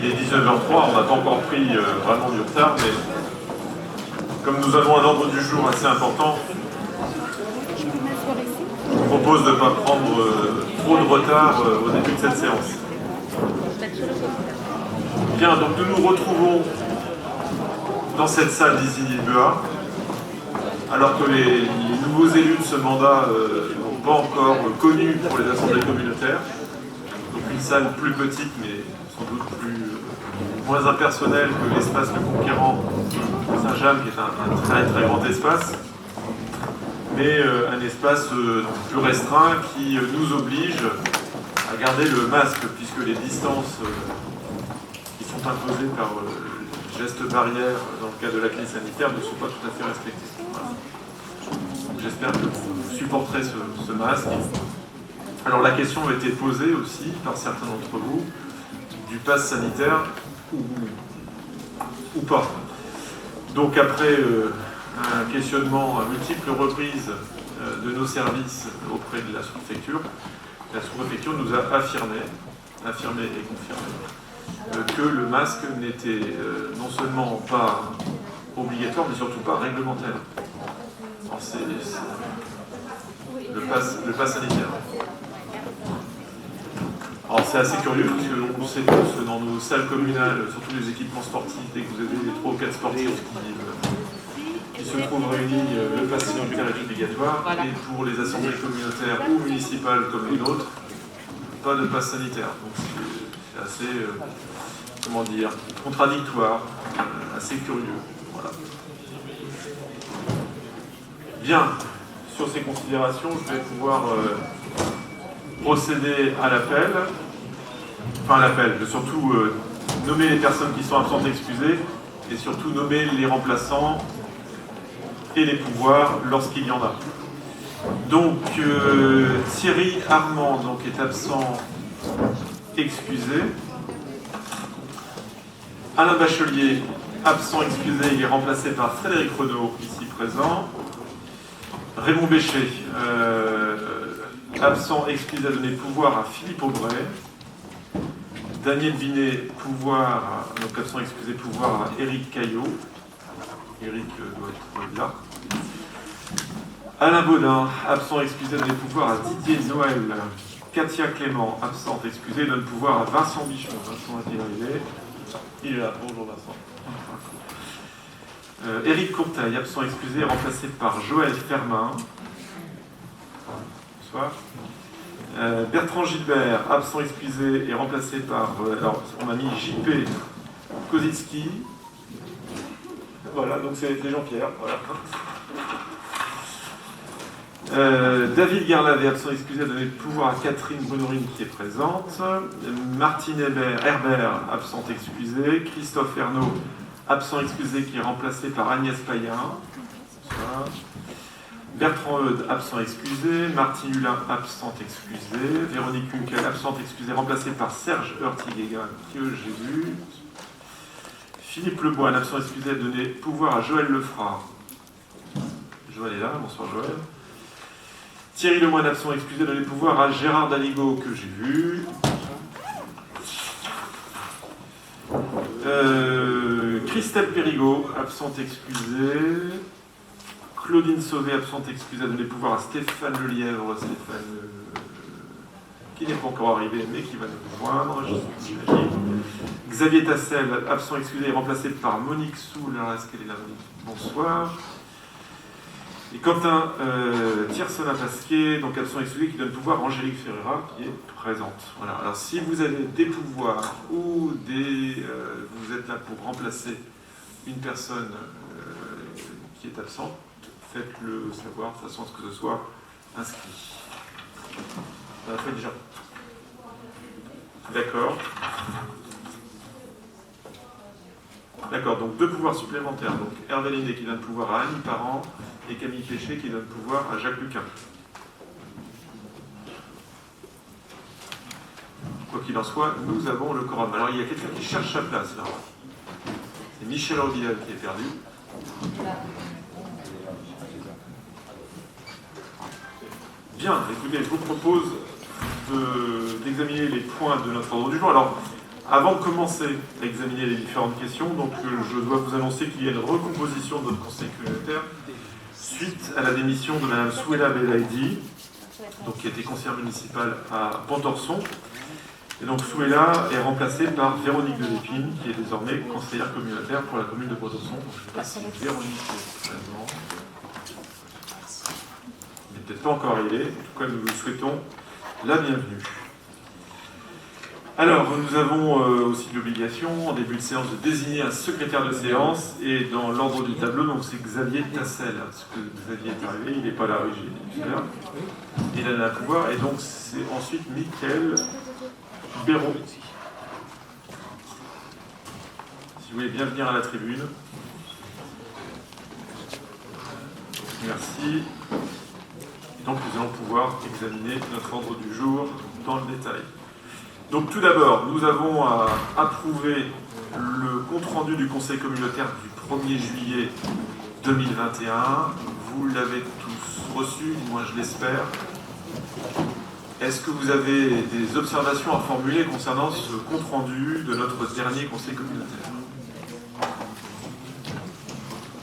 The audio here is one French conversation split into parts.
Il est 19h03, on n'a pas encore pris vraiment du retard, mais comme nous avons un ordre du jour assez important, je vous propose de ne pas prendre trop de retard au début de cette séance. Bien, donc nous nous retrouvons dans cette salle d'Isigny-Buat, alors que les nouveaux élus de ce mandat n'ont pas encore connu pour les assemblées communautaires. Donc une salle plus petite, mais sans doute moins impersonnelle que l'espace Le Conquérant Saint-James, qui est un très très grand espace, mais un espace plus restreint qui nous oblige à garder le masque, puisque les distances qui sont imposées par gestes barrières dans le cas de la crise sanitaire ne sont pas tout à fait respectées. Voilà. J'espère que vous supporterez ce masque. Alors la question a été posée aussi par certains d'entre vous du pass sanitaire ou pas. Donc après un questionnement à multiples reprises de nos services auprès de la sous-préfecture nous a affirmé et confirmé que le masque n'était non seulement pas obligatoire, mais surtout pas réglementaire. C'est le pass sanitaire. Alors c'est assez curieux, parce que on sait tous dans nos salles communales, surtout les équipements sportifs, dès que vous avez les 3 ou 4 sportifs qui se trouvent réunis, le pass sanitaire est obligatoire, voilà. Et pour les assemblées communautaires ou municipales comme les nôtres, pas de pass sanitaire. Donc c'est assez, comment dire, contradictoire, assez curieux. Voilà. Bien, sur ces considérations, je vais pouvoir procéder à l'appel. Enfin, à l'appel, je vais surtout nommer les personnes qui sont absentes excusées et surtout nommer les remplaçants et les pouvoirs lorsqu'il y en a. Donc, Thierry Armand donc, est absent excusé. Alain Bachelier, absent excusé, il est remplacé par Frédéric Renaud, ici présent. Raymond Béchet, absent excusé, a donné pouvoir à Philippe Aubray. Daniel Binet, pouvoir, donc absent excusé, pouvoir à Éric Caillot. Éric doit être là. Alain Baudin, absent excusé, donne pouvoir à Didier Noël. Katia Clément, absente excusée, donne pouvoir à Vincent Bichon. Vincent est arrivé. Il est là. Bonjour Vincent. Éric Courteil, absent excusé, remplacé par Joël Fermin. Bonsoir. Bertrand Gilbert, absent excusé, est remplacé par... alors, on a mis JP Kozicki. Voilà, donc c'est Jean-Pierre. Voilà. David Garlavé, absent excusé, a donné le pouvoir à Catherine Brunorine qui est présente. Martine Herbert, absent excusé. Christophe Ernaud, absent excusé, qui est remplacé par Agnès Payen. Bonsoir. Bertrand Eudes, absent excusé. Martine Hulin, absent excusé. Véronique Hunkel, absente excusée, remplacée par Serge Hurtiguéga, que j'ai vu. Philippe Leboine, absent excusé, a donné pouvoir à Joël Lefrat. Joël est là, bonsoir Joël. Thierry Lemoine, absent excusé, a donné pouvoir à Gérard Daligo, que j'ai vu. Christelle Périgot, absente excusée. Claudine Sauvé, absente excusée, a donné pouvoir à Stéphane Lelièvre, qui n'est pas encore arrivé, mais qui va nous rejoindre, j'imagine. Xavier Tassel, absent excusé, est remplacé par Monique Soul. Alors, est-ce qu'elle est là, Monique ? Bonsoir. Et Quentin Tiercena-Pasquet, donc absent excusé, qui donne pouvoir à Angélique Ferreira, qui est présente. Voilà. Alors, si vous avez des pouvoirs ou vous êtes là pour remplacer une personne qui est absente, faites-le savoir, de façon à ce que ce soit inscrit. On a fait déjà. D'accord. D'accord, donc 2 pouvoirs supplémentaires. Donc Hervé Linné qui donne pouvoir à Annie Parent et Camille Péché qui donne pouvoir à Jacques Luquin. Quoi qu'il en soit, nous avons le quorum. Alors il y a quelqu'un qui cherche sa place là. C'est Michel Ordial qui est perdu. Bien, écoutez, je vous propose d'examiner les points de notre ordre du jour. Alors, Avant de commencer à examiner les différentes questions, donc, je dois vous annoncer qu'il y a une recomposition de notre conseil communautaire suite à la démission de Mme Souela Belaïdi, donc, qui était conseillère municipale à Pontorson. Et donc Souela est remplacée par Véronique Delépine, qui est désormais conseillère communautaire pour la commune de Pontorson. Donc je ne sais pas si Véronique est présente. Elle n'est peut-être pas encore arrivée. En tout cas, nous vous souhaitons la bienvenue. Alors, nous avons aussi l'obligation, en début de séance, de désigner un secrétaire de séance. Et dans l'ordre du tableau, donc c'est Xavier Tassel. Parce que Xavier est arrivé, il n'est pas là, il en a un pouvoir. Et donc, c'est ensuite Mickaël Béraud. Si vous voulez bien venir à la tribune. Merci. Et donc, nous allons pouvoir examiner notre ordre du jour dans le détail. Donc tout d'abord, nous avons à approuver le compte-rendu du Conseil communautaire du 1er juillet 2021. Vous l'avez tous reçu, moi je l'espère. Est-ce que vous avez des observations à formuler concernant ce compte-rendu de notre dernier Conseil communautaire?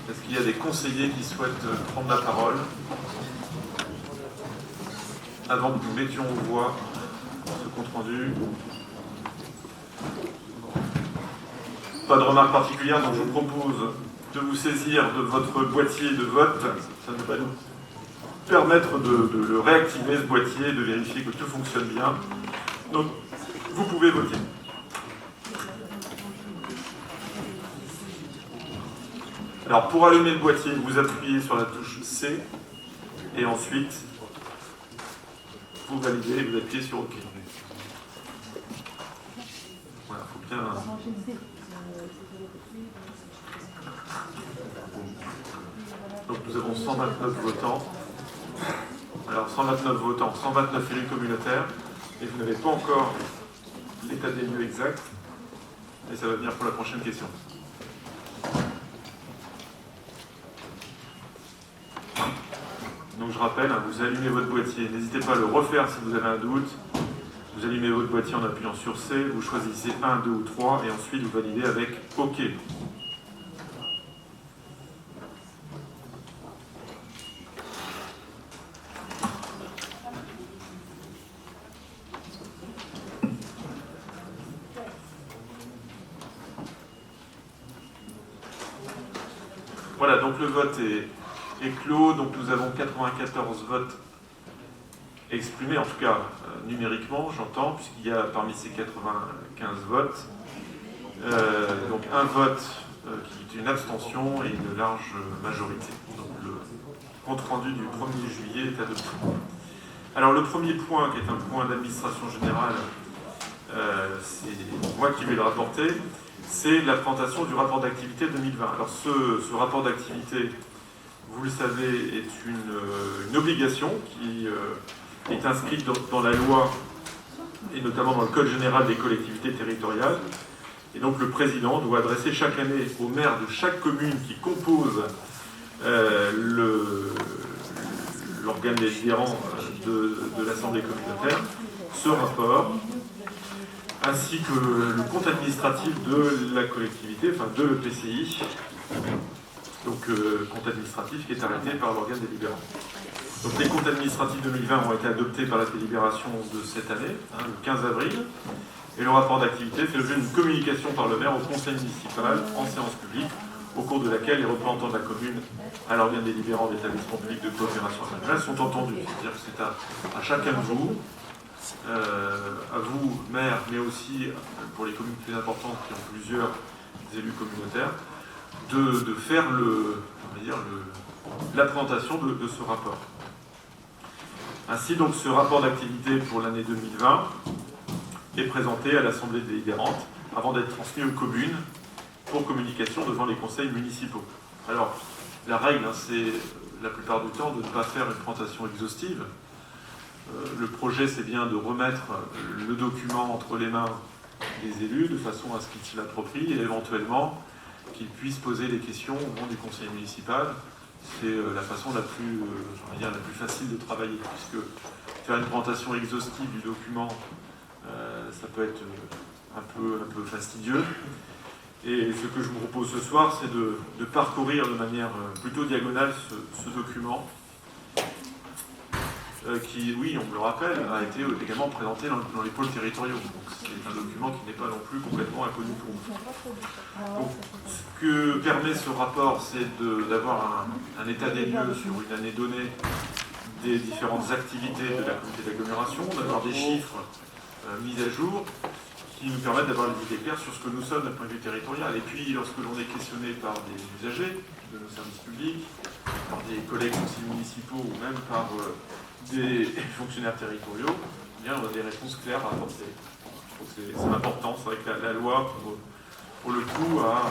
Est-ce qu'il y a des conseillers qui souhaitent prendre la parole avant que nous mettions en voix ce compte-rendu? Pas de remarque particulière, donc je vous propose de vous saisir de votre boîtier de vote. Ça va nous permettre de le réactiver, ce boîtier, de vérifier que tout fonctionne bien. Donc, vous pouvez voter. Alors, pour allumer le boîtier, vous appuyez sur la touche C, et ensuite, vous validez et vous appuyez sur OK. Voilà, il faut bien... Donc nous avons 129 votants. Alors 129 votants, 129 élus communautaires, et vous n'avez pas encore l'état des lieux exact, et ça va venir pour la prochaine question. Donc je rappelle, vous allumez votre boîtier, n'hésitez pas à le refaire si vous avez un doute. Vous allumez votre boîtier en appuyant sur C, vous choisissez 1, 2 ou 3, et ensuite vous validez avec OK. Voilà, donc le vote est clos, donc nous avons 94 votes exprimés, en tout cas numériquement, j'entends, puisqu'il y a parmi ces 95 votes, donc un vote qui est une abstention et une large majorité. Donc le compte-rendu du 1er juillet est adopté. Alors le premier point, qui est un point d'administration générale, c'est moi qui vais le rapporter, c'est la présentation du rapport d'activité 2020. Alors ce rapport d'activité, vous le savez, est une obligation qui est inscrite dans la loi et notamment dans le Code général des collectivités territoriales. Et donc le président doit adresser chaque année au maire de chaque commune qui compose l'organe délibérant de l'Assemblée communautaire ce rapport, ainsi que le compte administratif de la collectivité, enfin de l'EPCI, donc compte administratif qui est arrêté par l'organe délibérant. Donc les comptes administratifs 2020 ont été adoptés par la délibération de cette année, le 15 avril, et le rapport d'activité fait l'objet d'une communication par le maire au conseil municipal en séance publique, au cours de laquelle les représentants de la commune à l'organe délibérant d'établissement public de coopération internationale sont entendus. C'est-à-dire que c'est à chacun de vous, à vous, maire, mais aussi pour les communes plus importantes qui ont plusieurs élus communautaires, de faire la présentation de ce rapport. Ainsi, donc, ce rapport d'activité pour l'année 2020 est présenté à l'Assemblée délibérante avant d'être transmis aux communes pour communication devant les conseils municipaux. Alors, la règle, c'est la plupart du temps de ne pas faire une présentation exhaustive. Le projet, c'est bien de remettre le document entre les mains des élus de façon à ce qu'ils s'y l'approprient et éventuellement qu'ils puissent poser des questions au nom du conseil municipal. C'est la façon la plus facile de travailler, puisque faire une présentation exhaustive du document, ça peut être un peu fastidieux. Et ce que je vous propose ce soir, c'est de parcourir de manière plutôt diagonale ce document, qui, oui, on me le rappelle, a été également présenté dans les pôles territoriaux. Donc c'est un document qui n'est pas non plus complètement inconnu pour nous. Donc, ce que permet ce rapport, c'est d'avoir un état des lieux sur une année donnée des différentes activités de la communauté d'agglomération, d'avoir des chiffres mis à jour, qui nous permettent d'avoir les idées claires sur ce que nous sommes d'un point de vue territorial. Et puis, lorsque l'on est questionné par des usagers de nos services publics, par des collègues conseillers municipaux ou même par des fonctionnaires territoriaux, eh bien, on a des réponses claires à apporter. Je trouve que c'est important. C'est vrai que la loi, pour le coup, a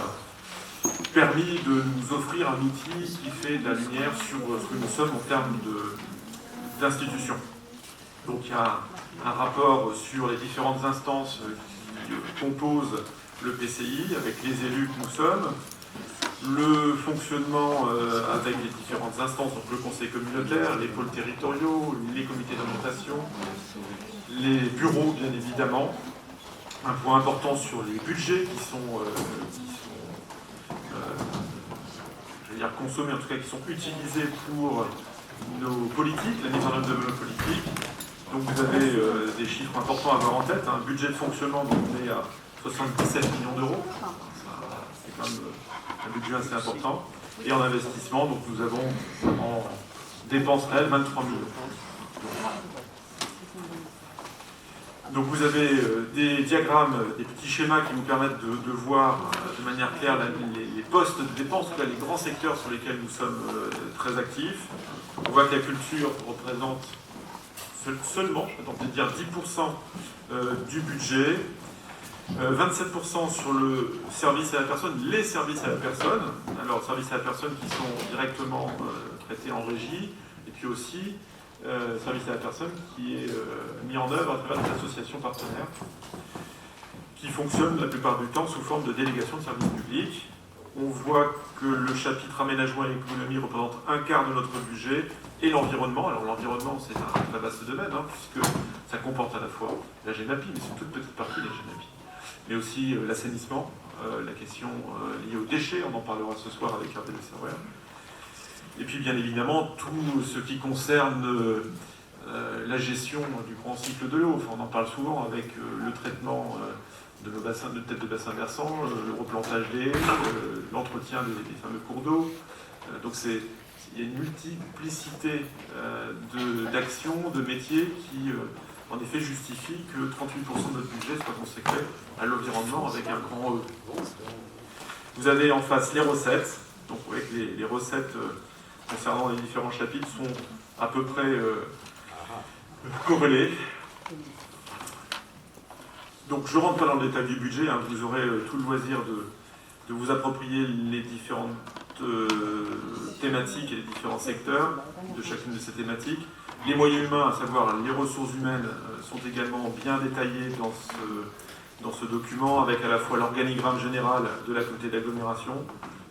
permis de nous offrir un outil qui fait de la lumière sur ce que nous sommes en termes d'institutions. Donc, il y a un rapport sur les différentes instances qui composent le PCI, avec les élus que nous sommes, le fonctionnement avec les différentes instances, donc le conseil communautaire, les pôles territoriaux, les comités d'orientation, les bureaux bien évidemment, un point important sur les budgets qui sont je veux dire consommés, en tout cas qui sont utilisés pour nos politiques, la mise en œuvre de nos politiques. Donc vous avez des chiffres importants à avoir en tête, un budget de fonctionnement donc on est à 77 millions d'euros, c'est quand même un budget assez important, et en investissement, donc nous avons en dépenses réelles 23 millions. Donc vous avez des diagrammes, des petits schémas qui nous permettent de voir de manière claire les postes de dépenses, les grands secteurs sur lesquels nous sommes très actifs. On voit que la culture représente seulement, je vais tenter de dire 10% du budget, 27% sur le service à la personne, les services à la personne, alors services à la personne qui sont directement traités en régie, et puis aussi service à la personne qui est mis en œuvre à travers des associations partenaires qui fonctionnent la plupart du temps sous forme de délégation de services publics. On voit que le chapitre aménagement et économie représente un quart de notre budget, et l'environnement. Alors l'environnement, c'est un très vaste domaine, puisque ça comporte à la fois la GEMAPI, mais c'est une toute petite partie de la GEMAPI, mais aussi l'assainissement, la question liée aux déchets, on en parlera ce soir avec Hervé Le Serrouer. Et puis bien évidemment, tout ce qui concerne la gestion du grand cycle de l'eau. Enfin, on en parle souvent avec le traitement de nos bassins, de têtes de bassins versants, le replantage des haies, l'entretien des fameux cours d'eau. Donc il y a une multiplicité d'actions, de métiers qui, en effet, justifient que 38% de notre budget soit consacré à l'environnement avec un grand E. Vous avez en face les recettes. Donc vous voyez que les recettes concernant les différents chapitres sont à peu près corrélées. Donc je ne rentre pas dans le détail du budget, vous aurez tout le loisir de vous approprier les différentes thématiques et les différents secteurs de chacune de ces thématiques. Les moyens humains, à savoir les ressources humaines, sont également bien détaillés dans ce document, avec à la fois l'organigramme général de la communauté d'agglomération,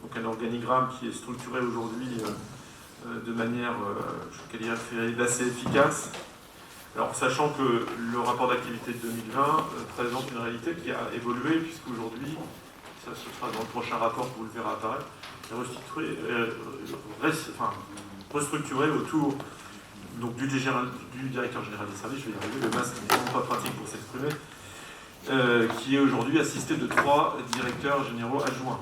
donc un organigramme qui est structuré aujourd'hui de manière, je qualifierais assez efficace. Alors, sachant que le rapport d'activité de 2020 présente une réalité qui a évolué, puisqu'aujourd'hui, ça se fera dans le prochain rapport que vous le verrez apparaître, restructuré autour donc, du directeur général des services, je vais y arriver, le masque n'est vraiment pas pratique pour s'exprimer, qui est aujourd'hui assisté de 3 directeurs généraux adjoints,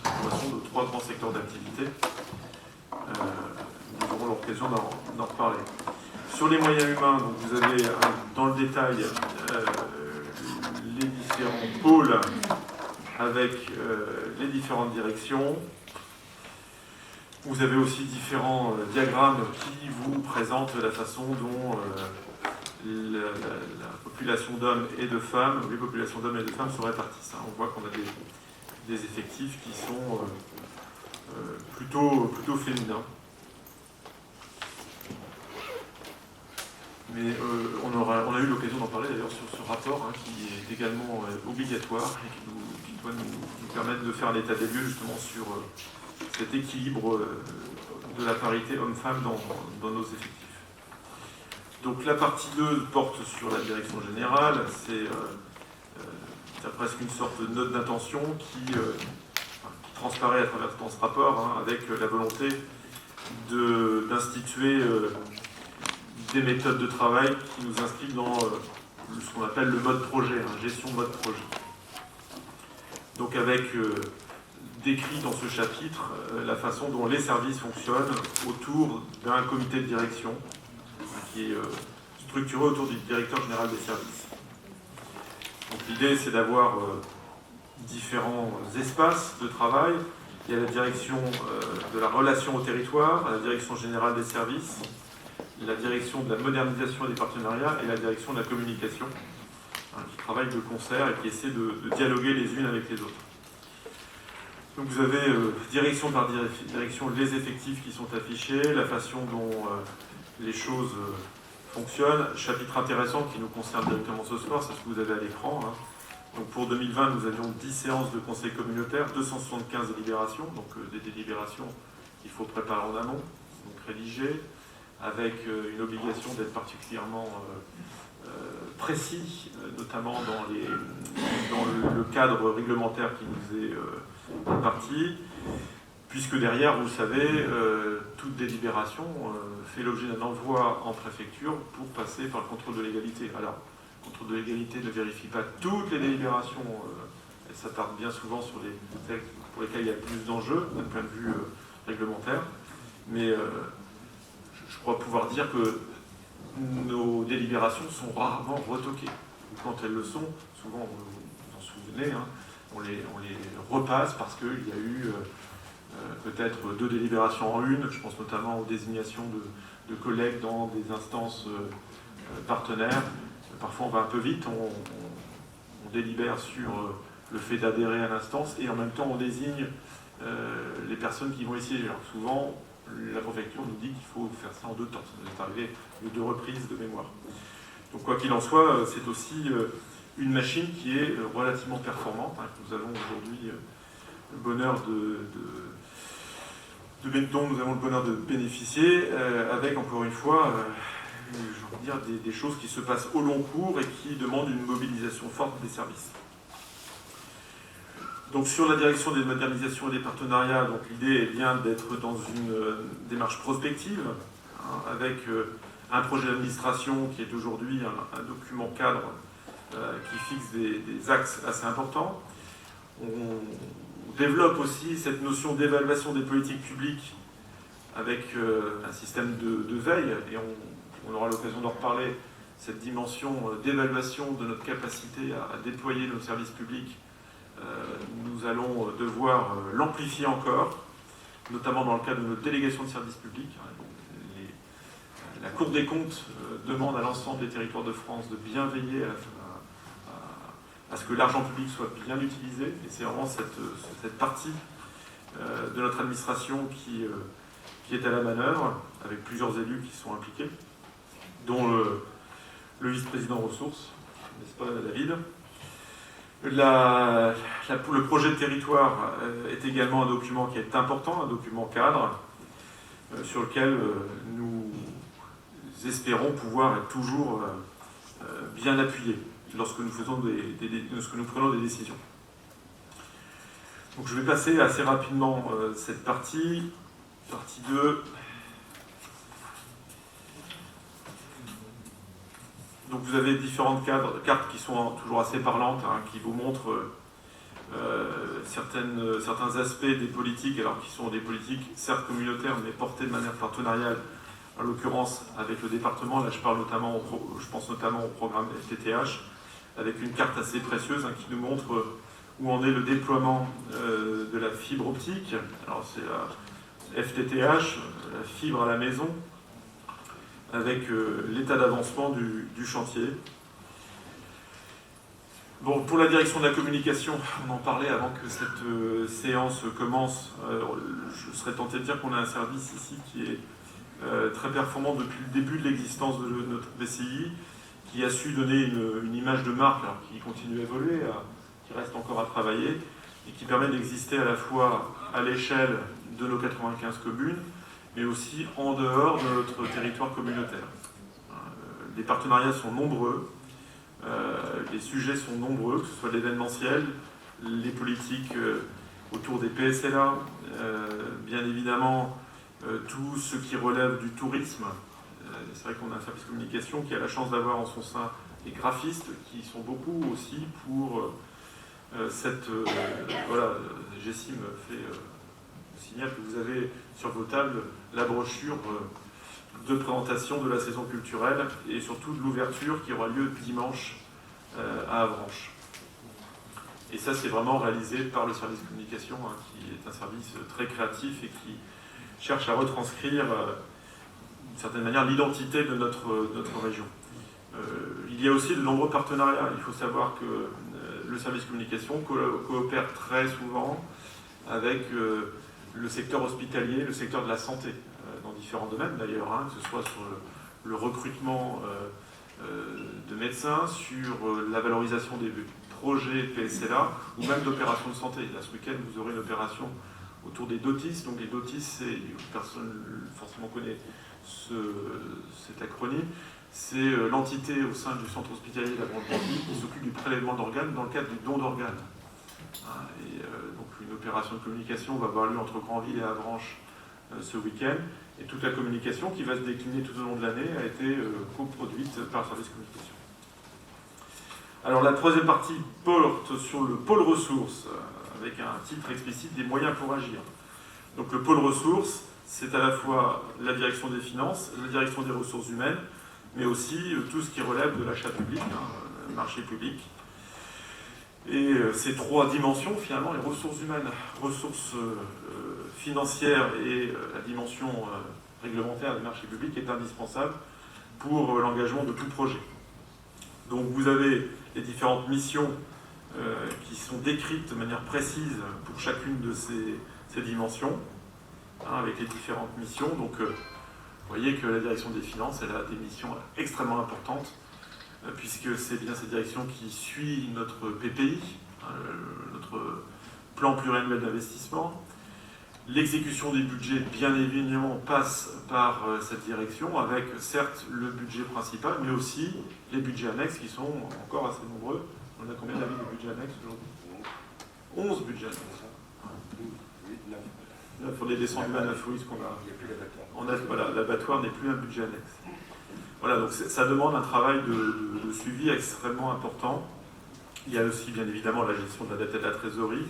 qui correspondent aux 3 grands secteurs d'activité. Nous aurons l'occasion d'en reparler. Sur les moyens humains, donc vous avez dans le détail les différents pôles avec les différentes directions. Vous avez aussi différents diagrammes qui vous présentent la façon dont la population d'hommes et de femmes, les populations d'hommes et de femmes se répartissent. On voit qu'on a des effectifs qui sont plutôt féminins. Mais on a eu l'occasion d'en parler d'ailleurs sur ce rapport qui est également obligatoire et qui doit nous permettre de faire l'état des lieux justement sur cet équilibre de la parité homme-femme dans nos effectifs. Donc la partie 2 porte sur la direction générale, c'est presque une sorte de note d'intention qui transparaît à travers ce rapport, avec la volonté d'instituer des méthodes de travail qui nous inscrivent dans ce qu'on appelle le mode projet, gestion mode projet. Donc avec décrit dans ce chapitre la façon dont les services fonctionnent autour d'un comité de direction qui est structuré autour du directeur général des services. Donc l'idée, c'est d'avoir différents espaces de travail. Il y a la direction de la relation au territoire, la direction générale des services, la direction de la modernisation et des partenariats et la direction de la communication, qui travaillent de concert et qui essaient de dialoguer les unes avec les autres. Donc vous avez direction par direction les effectifs qui sont affichés, la façon dont les choses fonctionnent. Chapitre intéressant qui nous concerne directement ce soir, c'est ce que vous avez à l'écran. Donc pour 2020, nous avions 10 séances de conseil communautaire, 275 délibérations, donc des délibérations qu'il faut préparer en amont, donc rédigées, avec une obligation d'être particulièrement précis, notamment dans le cadre réglementaire qui nous est imparti, puisque derrière, vous le savez, toute délibération fait l'objet d'un envoi en préfecture pour passer par le contrôle de légalité. Alors, le contrôle de légalité ne vérifie pas toutes les délibérations, elle s'attarde bien souvent sur les textes pour lesquels il y a plus d'enjeux d'un point de vue réglementaire, mais je crois pouvoir dire que nos délibérations sont rarement retoquées. Quand elles le sont, souvent, vous vous en souvenez, on les repasse parce qu'il y a eu peut-être 2 délibérations en une. Je pense notamment aux désignations de collègues dans des instances partenaires. Parfois on va un peu vite, on délibère sur le fait d'adhérer à l'instance et en même temps on désigne les personnes qui vont y siéger. Alors souvent, la préfecture nous dit qu'il faut faire ça en 2 temps. Ça nous est arrivé de 2 reprises de mémoire. Donc quoi qu'il en soit, c'est aussi une machine qui est relativement performante. Nous avons aujourd'hui le bonheur dont nous avons le bonheur de bénéficier, avec encore une fois, je veux dire, des choses qui se passent au long cours et qui demandent une mobilisation forte des services. Donc sur la direction des modernisations et des partenariats, donc l'idée est bien d'être dans une démarche prospective, avec un projet d'administration qui est aujourd'hui un document cadre qui fixe des axes assez importants. On développe aussi cette notion d'évaluation des politiques publiques avec un système de veille, et on aura l'occasion d'en reparler, cette dimension d'évaluation de notre capacité à déployer nos services publics. Nous allons devoir l'amplifier encore, notamment dans le cadre de notre délégation de services publics. La Cour des comptes demande à l'ensemble des territoires de France de bien veiller à ce que l'argent public soit bien utilisé, et c'est vraiment cette partie de notre administration qui est à la manœuvre, avec plusieurs élus qui sont impliqués, dont le vice-président ressources, n'est-ce pas David ? Le projet de territoire est également un document qui est important, un document cadre, sur lequel nous espérons pouvoir être toujours bien appuyés lorsque nous prenons des décisions. Donc je vais passer assez rapidement cette partie 2. Donc vous avez différentes cartes qui sont toujours assez parlantes, qui vous montrent certains aspects des politiques, alors qui sont des politiques certes communautaires, mais portées de manière partenariale, en l'occurrence avec le département. Là je pense notamment au programme FTTH, avec une carte assez précieuse qui nous montre où en est le déploiement de la fibre optique. Alors c'est la FTTH, la fibre à la maison, avec l'état d'avancement du chantier. Bon, pour la direction de la communication, on en parlait avant que cette séance commence. Je serais tenté de dire qu'on a un service ici qui est très performant depuis le début de l'existence de notre BCI, qui a su donner une image de marque, alors qui continue à évoluer, qui reste encore à travailler, et qui permet d'exister à la fois à l'échelle de nos 95 communes, mais aussi en dehors de notre territoire communautaire. Les partenariats sont nombreux. Les sujets sont nombreux, que ce soit l'événementiel, les politiques autour des PSLA, bien évidemment tout ce qui relève du tourisme. C'est vrai qu'on a un service communication qui a la chance d'avoir en son sein des graphistes qui sont beaucoup aussi pour cette... voilà, Jessie me fait signale que vous avez sur vos tables la brochure de présentation de la saison culturelle et surtout de l'ouverture qui aura lieu dimanche à Avranches. Et ça, c'est vraiment réalisé par le service communication, hein, qui est un service très créatif et qui cherche à retranscrire d'une certaine manière l'identité de notre région. Il y a aussi de nombreux partenariats. Il faut savoir que le service communication coopère très souvent avec le secteur hospitalier, le secteur de la santé, dans différents domaines d'ailleurs, hein, que ce soit sur le recrutement de médecins, sur la valorisation des projets PSLA ou même d'opérations de santé. Là, ce week-end, vous aurez une opération autour des DOTIS. Donc les DOTIS, c'est, personne forcément connaît cet acronyme, c'est l'entité au sein du centre hospitalier de la Grande-Bretagne qui s'occupe du prélèvement d'organes dans le cadre du don d'organes. Et donc une opération de communication va avoir lieu entre Granville et Avranches ce week-end. Et toute la communication qui va se décliner tout au long de l'année a été coproduite par le service communication. Alors la troisième partie porte sur le pôle ressources, avec un titre explicite des moyens pour agir. Donc le pôle ressources, c'est à la fois la direction des finances, la direction des ressources humaines, mais aussi tout ce qui relève de l'achat public, hein, marché public. Et ces trois dimensions, finalement, les ressources humaines, ressources financières et la dimension réglementaire des marchés publics est indispensable pour l'engagement de tout projet. Donc vous avez les différentes missions qui sont décrites de manière précise pour chacune de ces dimensions, hein, avec les différentes missions. Donc vous voyez que la direction des finances, elle a des missions extrêmement importantes, puisque c'est bien cette direction qui suit notre PPI, hein, notre plan pluriannuel d'investissement. L'exécution des budgets, bien évidemment, passe par cette direction, avec certes le budget principal, mais aussi les budgets annexes qui sont encore assez nombreux. On a combien d'avis de budgets annexes aujourd'hui? 11 budgets annexes. 9, on est descendu à 9, oui, voilà, l'abattoir n'est plus un budget annexe. Voilà, donc ça demande un travail de suivi extrêmement important. Il y a aussi, bien évidemment, la gestion de la dette et de la trésorerie,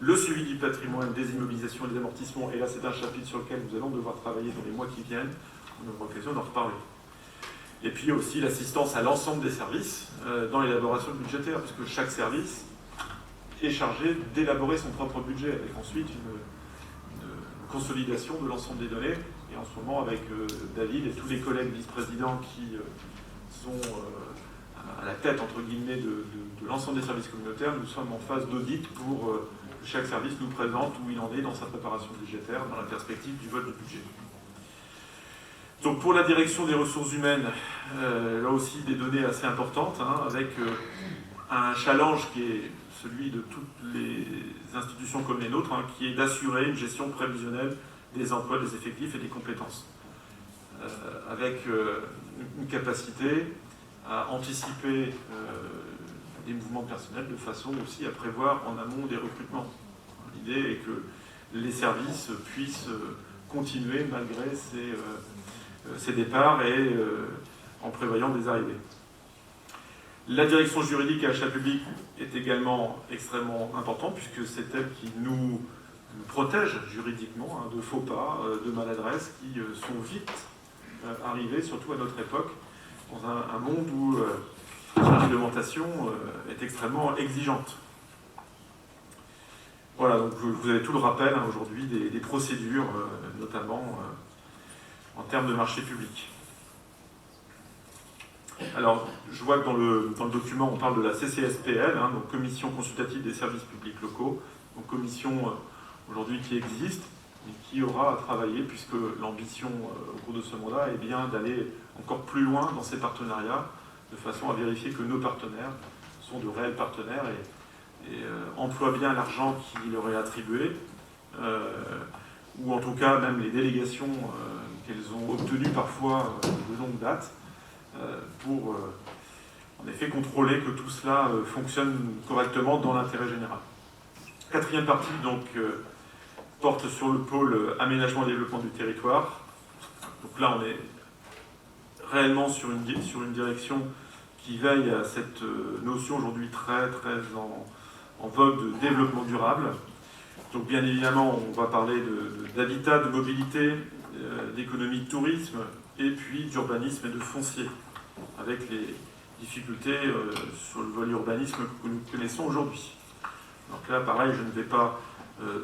le suivi du patrimoine, des immobilisations et des amortissements, et là c'est un chapitre sur lequel nous allons devoir travailler dans les mois qui viennent, on aura l'occasion d'en reparler. Et puis aussi l'assistance à l'ensemble des services dans l'élaboration budgétaire, puisque chaque service est chargé d'élaborer son propre budget, avec ensuite une consolidation de l'ensemble des données, et en ce moment avec David et tous les collègues vice-présidents qui sont à la tête, entre guillemets, de l'ensemble des services communautaires, nous sommes en phase d'audit pour que chaque service nous présente où il en est dans sa préparation budgétaire, dans la perspective du vote du budget. Donc pour la direction des ressources humaines, là aussi des données assez importantes, hein, avec un challenge qui est celui de toutes les institutions comme les nôtres, hein, qui est d'assurer une gestion prévisionnelle des emplois, des effectifs et des compétences, avec une capacité à anticiper des mouvements personnels de façon aussi à prévoir en amont des recrutements. L'idée est que les services puissent continuer malgré ces départs et en prévoyant des arrivées. La direction juridique et achat public est également extrêmement importante puisque c'est elle qui nous protège juridiquement, hein, de faux pas, de maladresses qui sont vite arrivées, surtout à notre époque, dans un monde où la réglementation est extrêmement exigeante. Voilà, donc vous avez tout le rappel, hein, aujourd'hui des procédures, notamment en termes de marché public. Alors, je vois que dans le document, on parle de la CCSPL, hein, donc Commission consultative des services publics locaux, donc commission aujourd'hui qui existe et qui aura à travailler, puisque l'ambition au cours de ce mandat est bien d'aller encore plus loin dans ces partenariats, de façon à vérifier que nos partenaires sont de réels partenaires et emploient bien l'argent qui leur est attribué, ou en tout cas même les délégations qu'elles ont obtenues parfois de longue date, pour en effet contrôler que tout cela fonctionne correctement dans l'intérêt général. Quatrième partie donc porte sur le pôle aménagement et développement du territoire. Donc là on est réellement sur une direction qui veille à cette notion aujourd'hui très en vogue de développement durable. Donc bien évidemment, on va parler d'habitat, de mobilité, d'économie de tourisme, et puis d'urbanisme et de foncier, avec les difficultés sur le volet urbanisme que nous connaissons aujourd'hui. Donc là, pareil, je ne vais pas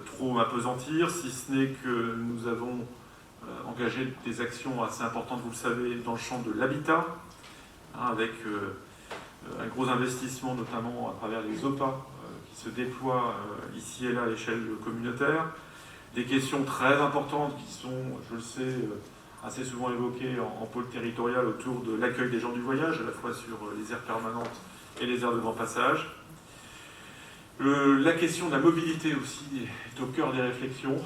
trop m'apesantir, si ce n'est que nous avons engagé des actions assez importantes, vous le savez, dans le champ de l'habitat, avec un gros investissement, notamment à travers les OPA, qui se déploient ici et là à l'échelle communautaire. Des questions très importantes qui sont, je le sais, assez souvent évoquées en pôle territorial autour de l'accueil des gens du voyage, à la fois sur les aires permanentes et les aires de grand passage. La question de la mobilité aussi est au cœur des réflexions.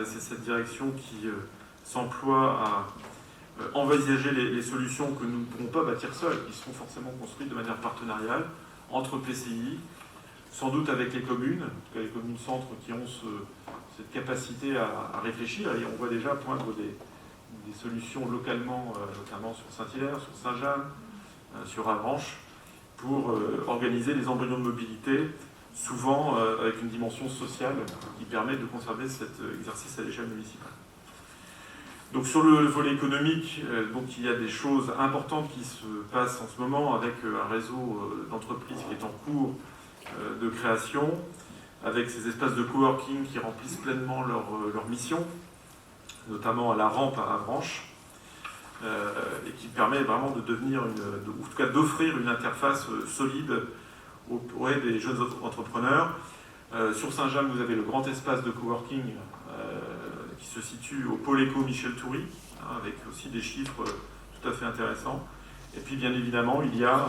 C'est cette direction qui s'emploie à envisager les solutions que nous ne pourrons pas bâtir seuls, qui seront forcément construites de manière partenariale entre PCI, sans doute avec les communes, en tout cas les communes centres qui ont cette capacité à réfléchir, et on voit déjà poindre des solutions localement, notamment sur Saint-Hilaire, sur Saint-Jeanne, sur Avranches, pour organiser des embryons de mobilité, souvent avec une dimension sociale qui permet de conserver cet exercice à l'échelle municipale. Donc sur le volet économique, donc il y a des choses importantes qui se passent en ce moment avec un réseau d'entreprises qui est en cours de création, avec ces espaces de coworking qui remplissent pleinement leur mission, notamment à la rampe à Avranches, et qui permet vraiment de devenir, en tout cas d'offrir une interface solide auprès des jeunes entrepreneurs. Sur Saint-Jean, vous avez le grand espace de coworking qui se situe au pôle éco Michel Toury, avec aussi des chiffres tout à fait intéressants. Et puis bien évidemment, il y a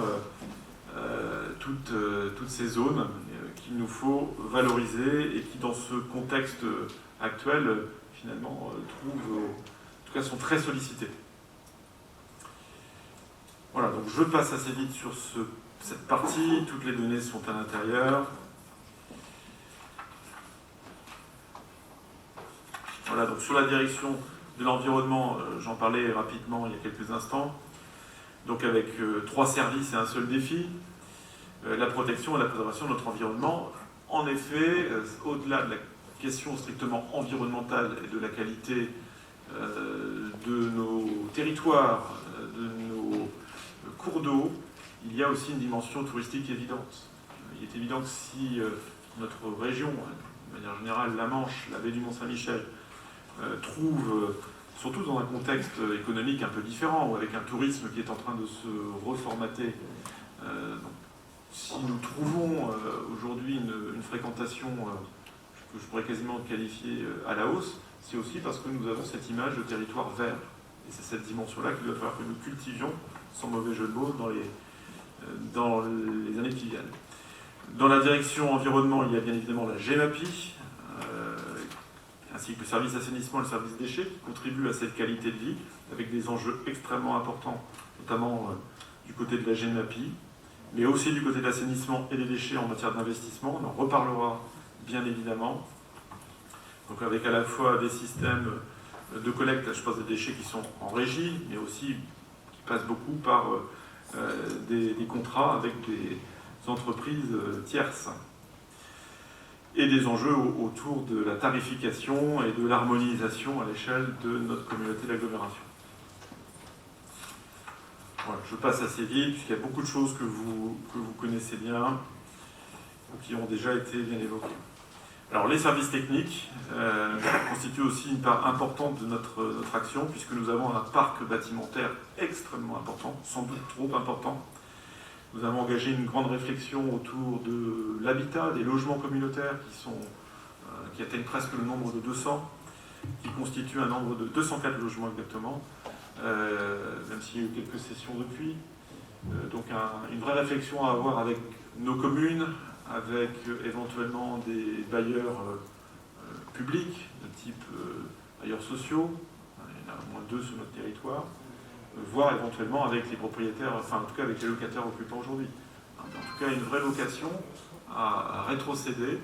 toutes ces zones qu'il nous faut valoriser et qui, dans ce contexte actuel, finalement, en tout cas, sont très sollicitées. Voilà, donc je passe assez vite sur cette partie. Toutes les données sont à l'intérieur. Voilà, donc sur la direction de l'environnement, j'en parlais rapidement il y a quelques instants. Donc avec 3 services et un seul défi, la protection et la préservation de notre environnement. En effet, au-delà de la question strictement environnementale et de la qualité de nos territoires, de nos cours d'eau, il y a aussi une dimension touristique évidente. Il est évident que si notre région, de manière générale la Manche, la baie du Mont-Saint-Michel, trouve, surtout dans un contexte économique un peu différent, ou avec un tourisme qui est en train de se reformater, si nous trouvons aujourd'hui une fréquentation que je pourrais quasiment qualifier à la hausse, c'est aussi parce que nous avons cette image de territoire vert. Et c'est cette dimension-là qu'il va falloir que nous cultivions, sans mauvais jeu de mots, dans les années qui viennent. Dans la direction environnement, il y a bien évidemment la GEMAPI, ainsi que le service assainissement et le service déchets, qui contribuent à cette qualité de vie, avec des enjeux extrêmement importants, notamment du côté de la GEMAPI, mais aussi du côté de l'assainissement et des déchets en matière d'investissement. On en reparlera bien évidemment. Donc avec à la fois des systèmes de collecte, je pense, des déchets qui sont en régie, mais aussi qui passent beaucoup par des contrats avec des entreprises tierces. Et des enjeux autour de la tarification et de l'harmonisation à l'échelle de notre communauté d'agglomération. Voilà, je passe assez vite, puisqu'il y a beaucoup de choses que vous connaissez bien, ou qui ont déjà été bien évoquées. Alors, les services techniques constituent aussi une part importante de notre action, puisque nous avons un parc bâtimentaire extrêmement important, sans doute trop important. Nous avons engagé une grande réflexion autour de l'habitat, des logements communautaires qui atteignent presque le nombre de 200, qui constituent un nombre de 204 logements exactement, même s'il y a eu quelques sessions depuis. Donc une vraie réflexion à avoir avec nos communes, avec éventuellement des bailleurs publics, de type bailleurs sociaux, il y en a au moins 2 sur notre territoire, voire éventuellement avec les propriétaires, enfin en tout cas avec les locataires occupants aujourd'hui. En tout cas, une vraie vocation à rétrocéder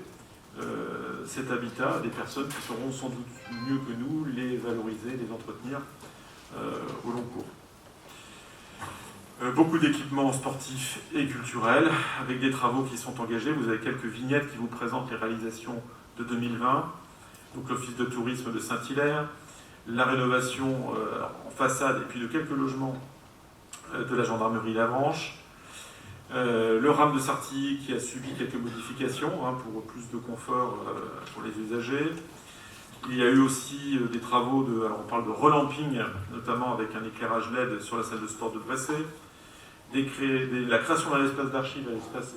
cet habitat à des personnes qui sauront sans doute mieux que nous les valoriser, les entretenir au long cours. Beaucoup d'équipements sportifs et culturels, avec des travaux qui sont engagés. Vous avez quelques vignettes qui vous présentent les réalisations de 2020. Donc l'Office de tourisme de Saint-Hilaire, la rénovation en façade et puis de quelques logements de la gendarmerie Lavranche, le RAM de Sartilly qui a subi quelques modifications pour plus de confort pour les usagers. Il y a eu aussi des travaux alors on parle de relamping, notamment avec un éclairage LED sur la salle de sport de Bressé, la création d'un espace d'archives à l'espace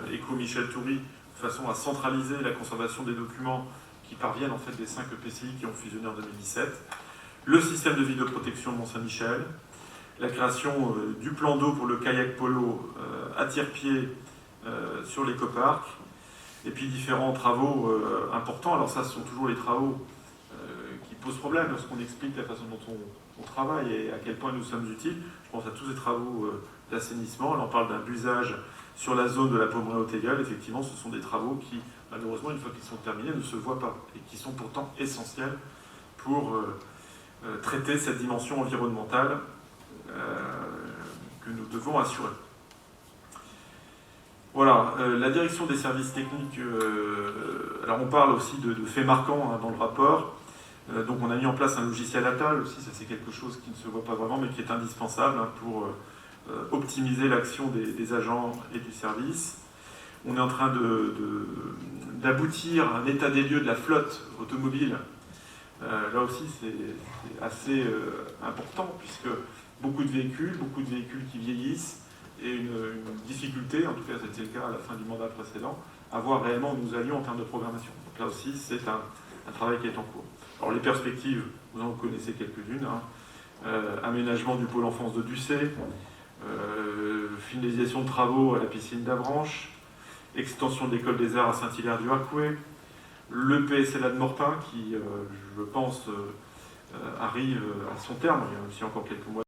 Éco Michel Toury, de façon à centraliser la conservation des documents qui parviennent en fait des 5 EPCI qui ont fusionné en 2017, le système de vidéoprotection Mont-Saint-Michel, la création du plan d'eau pour le kayak polo à tire-pied sur l'écoparc, et puis différents travaux importants. Alors ça, ce sont toujours les travaux qui posent problème lorsqu'on explique la façon dont on travaille et à quel point nous sommes utiles. Je pense à tous ces travaux d'assainissement. Alors on parle d'un busage sur la zone de la Pommeraye au Tegal. Effectivement, ce sont des travaux qui, malheureusement, une fois qu'ils sont terminés, ne se voient pas et qui sont pourtant essentiels pour traiter cette dimension environnementale que nous devons assurer. Voilà, la direction des services techniques, alors on parle aussi de faits marquants dans le rapport. Donc on a mis en place un logiciel ATAL aussi, ça c'est quelque chose qui ne se voit pas vraiment mais qui est indispensable pour optimiser l'action des agents et du service. On est en train d'aboutir à un état des lieux de la flotte automobile. Là aussi c'est assez important puisque beaucoup de véhicules qui vieillissent et une difficulté, en tout cas c'était le cas à la fin du mandat précédent, à voir réellement où nous allions en termes de programmation. Donc là aussi c'est un travail qui est en cours. Alors les perspectives, vous en connaissez quelques-unes, aménagement du pôle enfance de Ducé, finalisation de travaux à la piscine d'Avranches, extension de l'école des arts à Saint-Hilaire-du-Harcouët, le PSLA de Mortain qui, je pense, arrive à son terme, il y a aussi encore quelques mois.